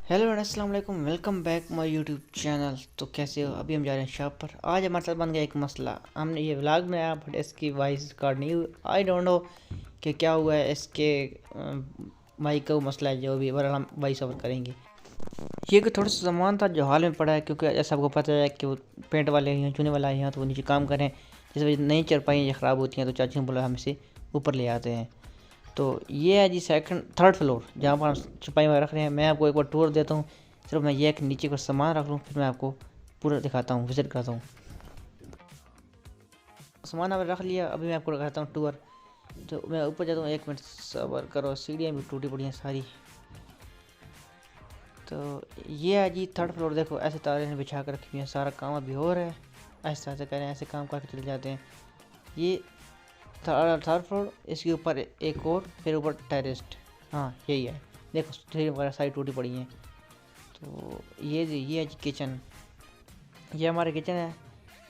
Hello and अस्सलाम वालेकुम, welcome back my YouTube channel. तो कैसे हो? अभी हम जा रहे हैं शॉप पर। आज हमारे साथ बन गया एक मसला। हमने ये व्लॉग बनाया बट इसकी वॉइस रिकॉर्ड नहीं हुई। आई डोंट नो कि क्या हुआ है। इसके माइक का मसला है जो भी, बहरहाल हम वॉइस ओवर करेंगे। ये कि थोड़ा सा सामान था जो हाल में पड़ा है, क्योंकि जैसा आपको पता है कि वो पेंट वाले हैं, चूने वाला है, तो वो नीचे काम करें, जिस वजह नई चरपाई ये ख़राब होती हैं, तो चाची ने बोला हम इसे ऊपर ले आते हैं। तो ये है जी थर्ड फ्लोर, जहाँ पर हम छुपाई में रख रहे हैं। मैं आपको एक बार टूर देता हूँ। सिर्फ मैं ये एक नीचे का सामान रख लूँ, फिर मैं आपको पूरा दिखाता हूँ, विज़िट करता हूँ। सामान अब रख लिया, अभी मैं आपको दिखाता हूँ टूर। तो मैं ऊपर जाता हूँ, 1 मिनट सब्र करो, सीढ़ियाँ भी टूटी पड़ी हैं सारी। तो ये है जी थर्ड फ्लोर। देखो ऐसे तारे ने बिछा कर रखी हुई हैं, सारा काम अभी हो रहा है। ऐसे ऐसे करें, ऐसे काम करके चले जाते हैं। ये थर्ड फ्लोर, इसके ऊपर एक और, फिर ऊपर टेरेस्ट। हाँ यही है। देखो सीढ़ी वगैरह सारी टूटी पड़ी हैं। तो ये है जी किचन। ये हमारा किचन है।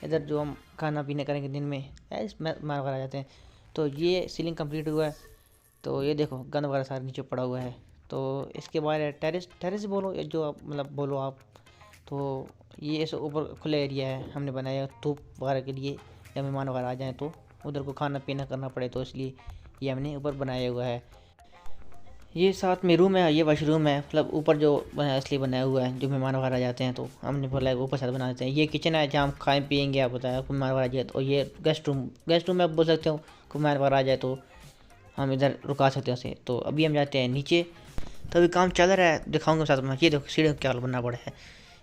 इधर जो हम खाना पीना करेंगे दिन में, मार वगैरह आ जाते हैं। तो ये सीलिंग कंप्लीट हुआ है। तो ये देखो गंद वगैरह सारा नीचे पड़ा हुआ है। तो इसके बाद है टेरेस बोलो या जो आप मतलब बोलो आप। तो ये इस ऊपर खुला एरिया है, हमने बनाया धूप वगैरह के लिए, या मेहमान वगैरह आ जाएँ तो उधर को खाना पीना करना पड़े, तो इसलिए ये हमने ऊपर बनाया हुआ है। ये साथ में रूम है, ये वॉशरूम है, मतलब ऊपर जो बनाया इसलिए बनाया हुआ है, जो मेहमान वगैरह जाते हैं तो हमने बोला ऊपर साथ बना देते हैं। ये किचन है जहाँ हम खाएँ पियेंगे, आप बताया कोई मेहमान वगैरह आ जाए तो। ये गेस्ट रूम में आप बोल सकते हो, कोई मेहमान वगैरह आ जाए तो हम इधर रुका सकते हैं उसे। तो अभी हम जाते हैं नीचे। तो अभी काम चल रहा है, दिखाऊंगा साथ में। ये देखो सीढ़ियों क्या बनना पड़ा है,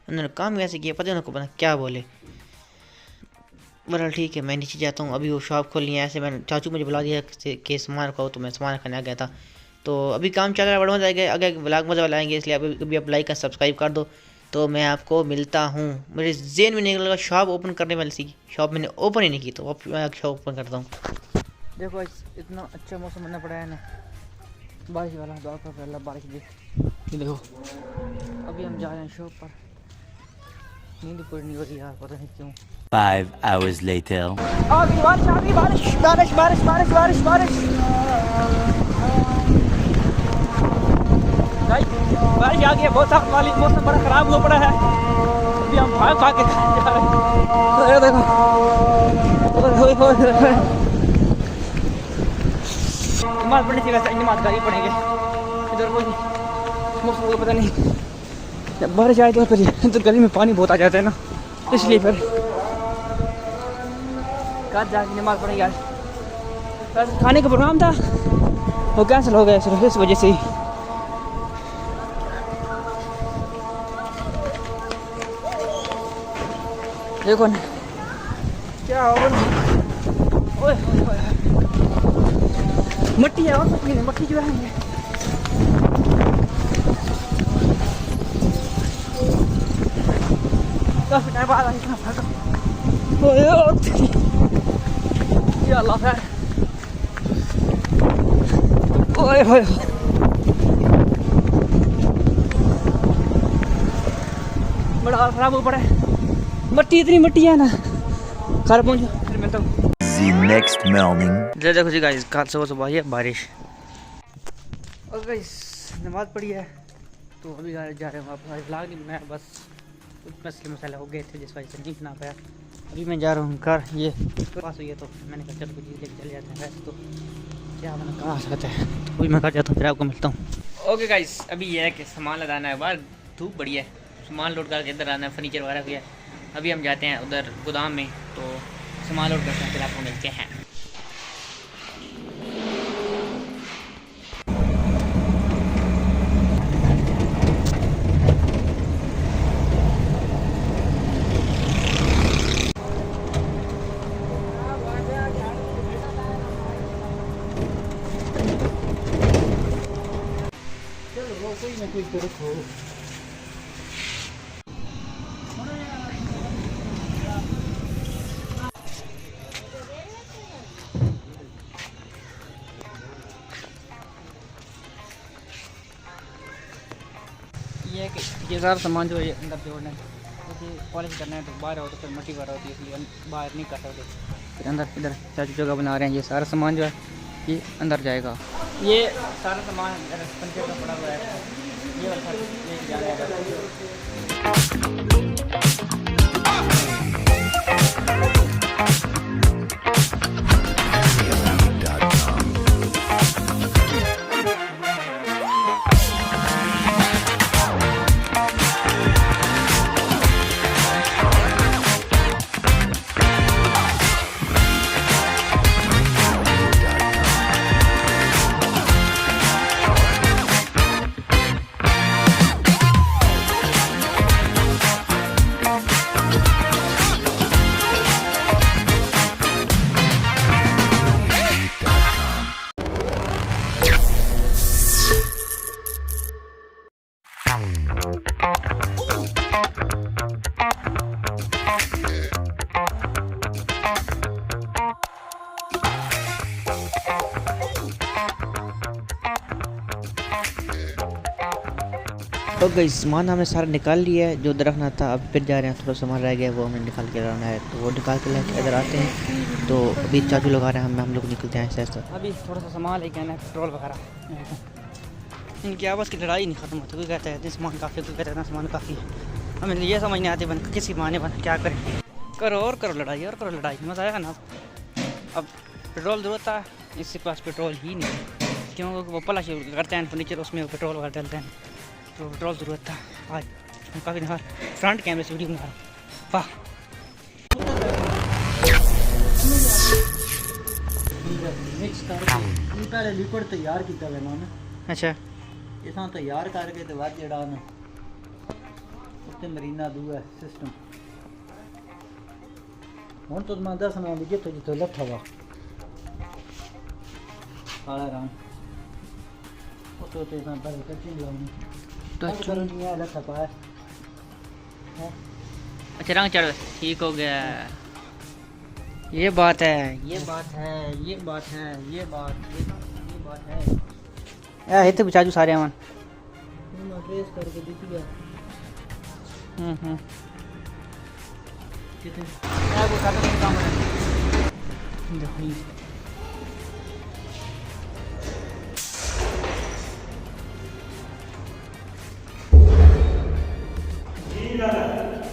उन्होंने काम कैसे किया पता है उनको, बना क्या बोले। बहरहाल ठीक है, मैं नीचे जाता हूँ। अभी वो शॉप खोलनी है, ऐसे मैंने चाचू मुझे बुला दिया कि सामान रखाओ, तो मैं सामान रखने आ गया था। तो अभी काम चल रहा है, बड़ा मजा आएगा, आगे ब्लॉग मजा वाला आएंगे, इसलिए अभी आप लाइक और सब्सक्राइब कर दो। तो मैं आपको मिलता हूँ। मेरे जेन में नहीं लगा शॉप ओपन करने वाली थी, शॉप मैंने ओपन ही नहीं की, तो अब मैं शॉप ओपन करता हूँ। देखो इतना अच्छा मौसम बनना पड़ा है ना, बारिश वाला। दुआ कर अल्लाह बारिश दे। ये देखो अभी हम जा रहे हैं शॉप पर। नींद पूरी नहीं हो रही यार, पता नहीं क्यों। 5 hours later. आ गई बारिश, आ गई बारिश, बारिश बारिश बारिश बारिश बारिश बारिश आ गई है बहुत सख्त वाली। मौसम बड़ा ख़राब हुआ पड़ा है। अभी हम भाग भाग के जा रहे हैं। देखो नमाज पढ़ने की वैसे नमाज कर ही पड़ेंगे। इधर कोई मौसम को पता नहीं, जब बारिश आए तो फिर इधर गली में पानी बहुत आ जाता है ना, इसलिए फिर कल जाके नमाज पढ़ेंगे। आज बस खाने का प्रोग्राम था, वो कैंसिल हो गया सिर्फ इस वजह से ही। देखो ना क्या हो, मट्टी है, और मट्टी जो है काफी टाइम बाद आई। या अल्लाह खैर। ओए होए बड़ा हाल खराब हो पड़ा है। मट्टी इतनी मट्टी है ना, घर पहुंचो फिर मिलता हूँ। The next morning. देखो जी गाइस, कल सुबह सुबह ये बारिश। और गाइस नमाज पढ़ी है, तो अभी जा रहे हैं वापस। आज व्लॉग नहीं बनाया, बस कुछ मसले मसाले हो गए थे जिस वजह से नहीं बना पाया। अभी मैं जा रहा हूँ घर, ये पास हुई है तो मैंने कहा चलो कुछ लेके चले जाते हैं। वैसे तो क्या बना कहाँ आ सकता है, तो कोई मैं घर जाता हूँ, फिर आपको मिलता हूँ। ओके गाइस, अभी ये है कि सामान लगाना है, बाहर धूप बढ़िया है, सामान लोड करके इधर आना है, फर्नीचर वगैरह भी है। अभी हम जाते हैं उधर गोदाम में, तो सामान लोड करते हैं, फिर आपको मिलते हैं। कोई ना कोई तो रखो। ये कि ये सारा सामान जो है अंदर जोड़ना है, क्योंकि पॉलिश करना है तो बाहर हो तो फिर मट्टी वगैरह होती है, इसलिए बाहर नहीं कर सकते। फिर अंदर इधर चाचू जगह बना रहे हैं, ये सारा सामान जो है ये अंदर जाएगा। ये सारा सामान फर्नीचर का पड़ा हुआ है, ये वाला लेके जाना तो गई सामान हमने सारा निकाल लिया है जो रखना था। अब फिर जा रहे हैं, थोड़ा सामान रह गया वो हमें निकाल के लाना है, तो वो निकाल के लेके इधर आते हैं। तो अभी चाचू लोग आ रहे हैं, हम लोग निकलते हैं ऐसे ऐसे। अभी थोड़ा सा सामान लेके आना है, पेट्रोल वगैरह। इनकी आपस की लड़ाई नहीं खत्म होती, कोई कहता है सामान काफ़ी, कोई कहता है सामान काफ़ी। हमें ये समझ नहीं आती बन किसी माने बन क्या करें, करो और करो लड़ाई और करो लड़ाई, मज़ा आएगा ना। अब पेट्रोल ज़रूरत था, इसके पास पेट्रोल ही नहीं, क्योंकि वो पलाश करते हैं फर्नीचर, उसमें पेट्रोल वगैरह डालते हैं, तो पेट्रोल ज़रूरत था। आज हम काफ़ी दिन फ्रंट कैमरे से वीडियो बना रहा हूँ। वाह मिक्स करके पहले लिक्विड तैयार किया हुआ ना। अच्छा इतना तैयार करके तो बाद जड़ा ना उत्ते मरीना दूआ सिस्टम। हुण तो मैं दसना जितो जितो लट्ठा वा काला रंग तो इतना पहले कटिंग लानी तो नहीं है लट्ठा पाया। अच्छा रंग चढ़ ठीक हो गया। ये बात है, ये बात है, ये बात है, ये बात है। यार इतने चाचू सारे अमन ट्रेस करके दिख गया कितने यार वो सारा काम है। देखो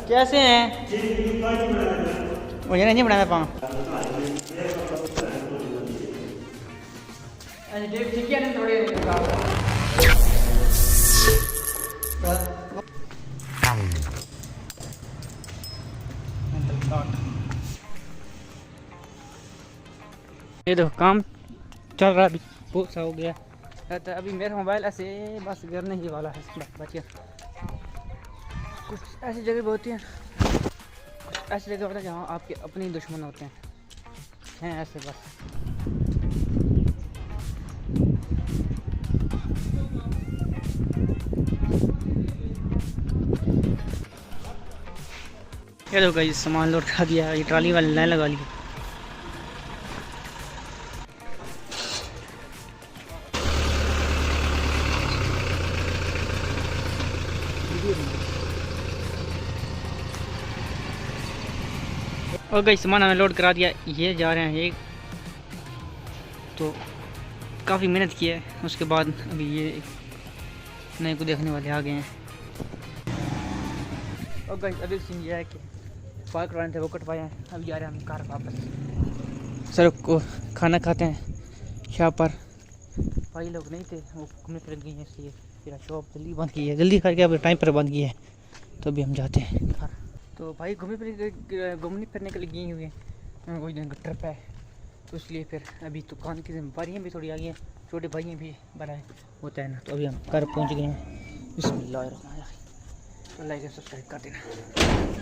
कैसे हैं? मुझे नहीं बनाया पाऊँ। ये देखो काम चल रहा है, अभी बहुत सा हो गया। तो अभी मेरा मोबाइल ऐसे बस गिरने ही वाला है, बच गया। कुछ ऐसी जगह होती है, कुछ ऐसी जगह होती है जहाँ आपके अपने ही दुश्मन होते हैं ऐसे बस। ये देखो गाइस सामान लोड कर दिया, ये ट्राली वाली लाइन लगा ली। और गाइस सामान हमें लोड करा दिया, ये जा रहे हैं एक, तो काफ़ी मेहनत की है। उसके बाद अभी ये नए को देखने वाले आ गए हैं। और गाइस अभी सीन ये है कि पार्क कराने थे वो कटवाए हैं, अभी जा रहे हैं हम कार वापस। सर को खाना खाते हैं शाह पर, भाई लोग नहीं थे वो घूमने फिर गए हैं, इसलिए फिर शॉप जल्दी बंद की है, जल्दी करके अब टाइम पर बंद की है, तो अभी हम जाते हैं घर। तो भाई घूमने फिरने के लिए गए हुए हैं, कोई दिन का ट्रिप है, तो इसलिए फिर अभी दुकान की जिम्मेदारियाँ भी थोड़ी आ गई हैं, छोटे भाइयों भी बनाए होता है ना, तो अभी हम घर पहुँच गए हैं। बिस्मिल्लाह, लाइक एंड सब्सक्राइब कर देना।